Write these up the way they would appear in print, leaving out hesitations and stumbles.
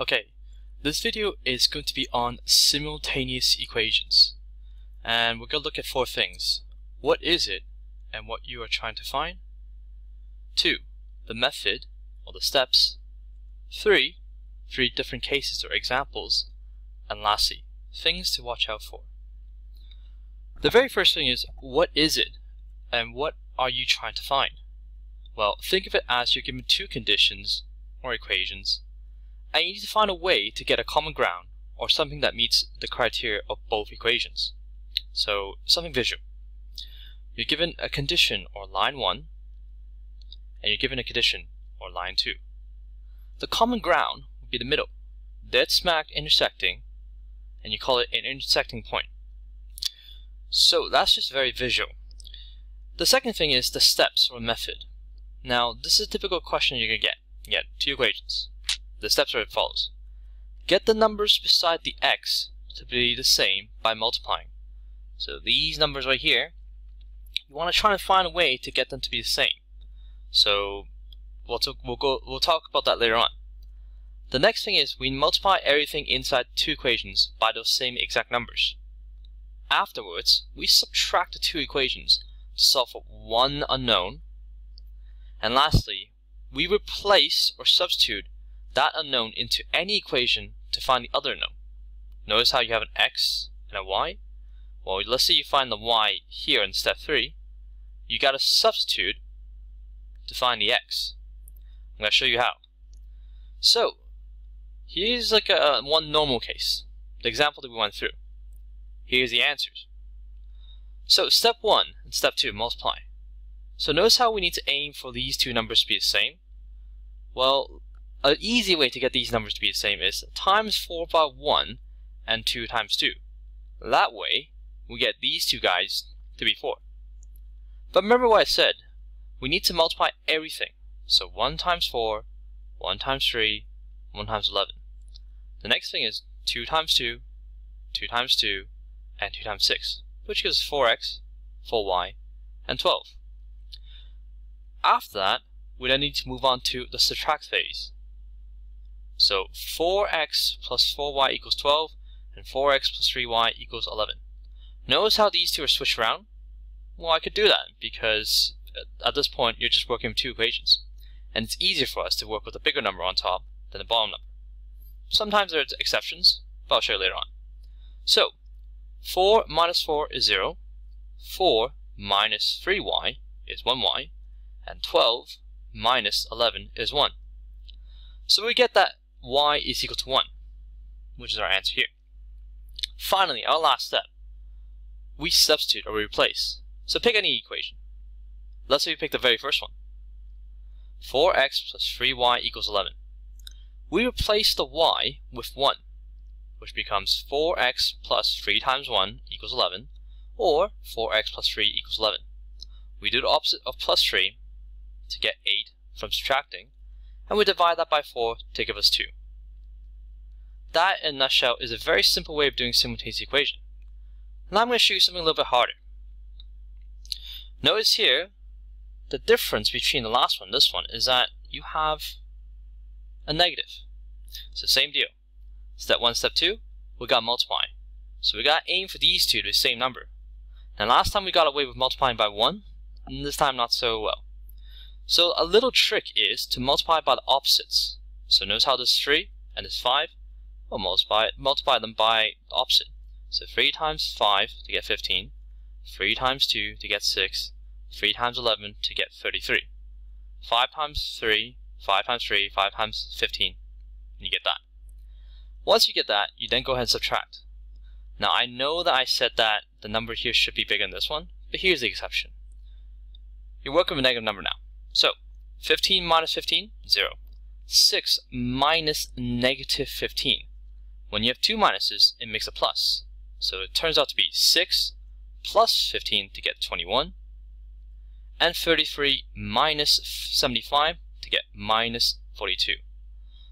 Okay, this video is going to be on simultaneous equations, and we're going to look at four things. What is it and what you are trying to find? 2. The method or the steps. 3. 3 different cases or examples. And lastly, things to watch out for. The very first thing is, what is it and what are you trying to find? Well, think of it as you're given two conditions or equations, and you need to find a way to get a common ground or something that meets the criteria of both equations. So, something visual. You're given a condition or line 1, and you're given a condition or line 2. The common ground would be the middle, dead smack intersecting, and you call it an intersecting point. So that's just very visual. The second thing is the steps or method. Now, this is a typical question you're going to get. You get two equations. The steps are as follows. Get the numbers beside the x to be the same by multiplying. So these numbers right here, you want to try and find a way to get them to be the same. So we'll talk about that later on. The next thing is we multiply everything inside two equations by those same exact numbers. Afterwards, we subtract the two equations to solve for one unknown. And lastly, we replace or substitute that unknown into any equation to find the other unknown. Notice how you have an x and a y? Well, let's say you find the y here in step 3. You got to substitute to find the x. I'm going to show you how. So, here's like one normal case, the example that we went through. Here's the answers. So, step 1 and step 2, multiply. So notice how we need to aim for these two numbers to be the same. Well, an easy way to get these numbers to be the same is times 4 by 1 and 2 times 2. That way, we get these two guys to be 4. But remember what I said, we need to multiply everything. So 1 times 4, 1 times 3, 1 times 11. The next thing is 2 times 2, 2 times 2, and 2 times 6, which gives us 4x, 4y, and 12. After that, we then need to move on to the subtract phase. So 4x plus 4y equals 12, and 4x plus 3y equals 11. Notice how these two are switched around? Well, I could do that because at this point you're just working with two equations, and it's easier for us to work with a bigger number on top than the bottom number. Sometimes there's exceptions, but I'll show you later on. So 4 minus 4 is 0, 4 minus 3y is 1y, and 12 minus 11 is 1. So we get that y is equal to 1, which is our answer here. Finally, our last step. We substitute or replace. So pick any equation. Let's say we pick the very first one. 4x plus 3y equals 11. We replace the y with 1, which becomes 4x plus 3 times 1 equals 11, or 4x plus 3 equals 11. We do the opposite of plus 3 to get 8 from subtracting, and we divide that by 4 to give us 2. That, in a nutshell, is a very simple way of doing simultaneous equation. Now I'm going to show you something a little bit harder. Notice here, the difference between the last one and this one is that you have a negative. So same deal. Step 1, step 2, we got to multiply. So we got to aim for these two to the same number. Now last time we got away with multiplying by 1, and this time not so well. So a little trick is to multiply by the opposites. So notice how this is 3 and this is 5. We'll multiply them by the opposite. So 3 times 5 to get 15, 3 times 2 to get 6, 3 times 11 to get 33. 5 times 3, 5 times 3, 5 times 15, and you get that. Once you get that, you then go ahead and subtract. Now I know that I said that the number here should be bigger than this one, but here's the exception. You're working with a negative number now. So 15 minus 15, 0. 6 minus negative 15. When you have two minuses, it makes a plus. So it turns out to be 6 plus 15 to get 21, and 33 minus 75 to get minus 42.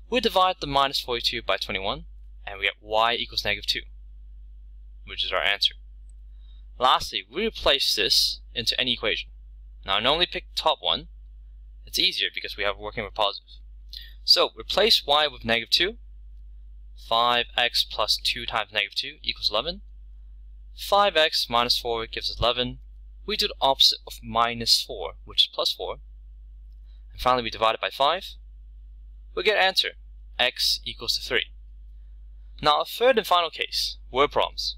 We divide the minus 42 by 21, and we get y equals negative 2, which is our answer. Lastly, we replace this into any equation. Now I normally pick the top one. It's easier because we have working with positive. So replace y with negative 2, 5x plus 2 times negative 2 equals 11. 5x minus 4 gives us 11. We do the opposite of minus 4, which is plus 4. And finally we divide it by 5. We get an answer, x equals to 3. Now a third and final case, word problems.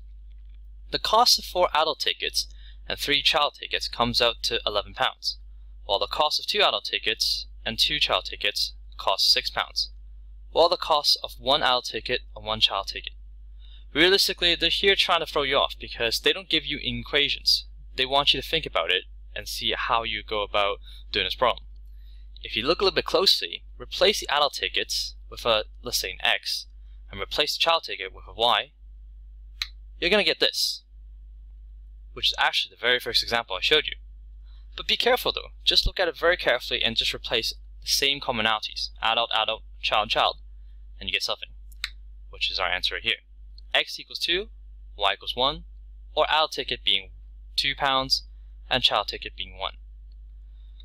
The cost of 4 adult tickets and 3 child tickets comes out to £11, while the cost of 2 adult tickets and 2 child tickets costs £6, while the cost of 1 adult ticket and 1 child ticket. Realistically, they're here trying to throw you off because they don't give you equations. They want you to think about it and see how you go about doing this problem. If you look a little bit closely, replace the adult tickets with a, let's say, an x, and replace the child ticket with a y, you're going to get this, which is actually the very first example I showed you. But be careful though, just look at it very carefully and just replace the same commonalities, adult, adult, child, child, and you get something, which is our answer right here. X equals 2, y equals 1, or adult ticket being £2 and child ticket being 1.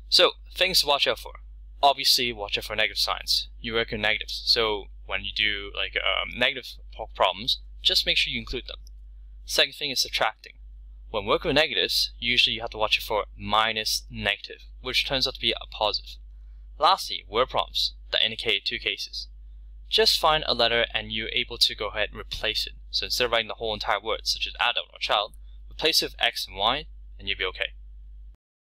So, things to watch out for. Obviously, watch out for negative signs. You work with negatives, so when you do like negative problems, just make sure you include them. Second thing is subtracting. When working with negatives, usually you have to watch it for minus negative, which turns out to be a positive. Lastly, word problems that indicate 2 cases. Just find a letter and you're able to go ahead and replace it. So instead of writing the whole entire word, such as adult or child, replace it with x and y, and you'll be okay.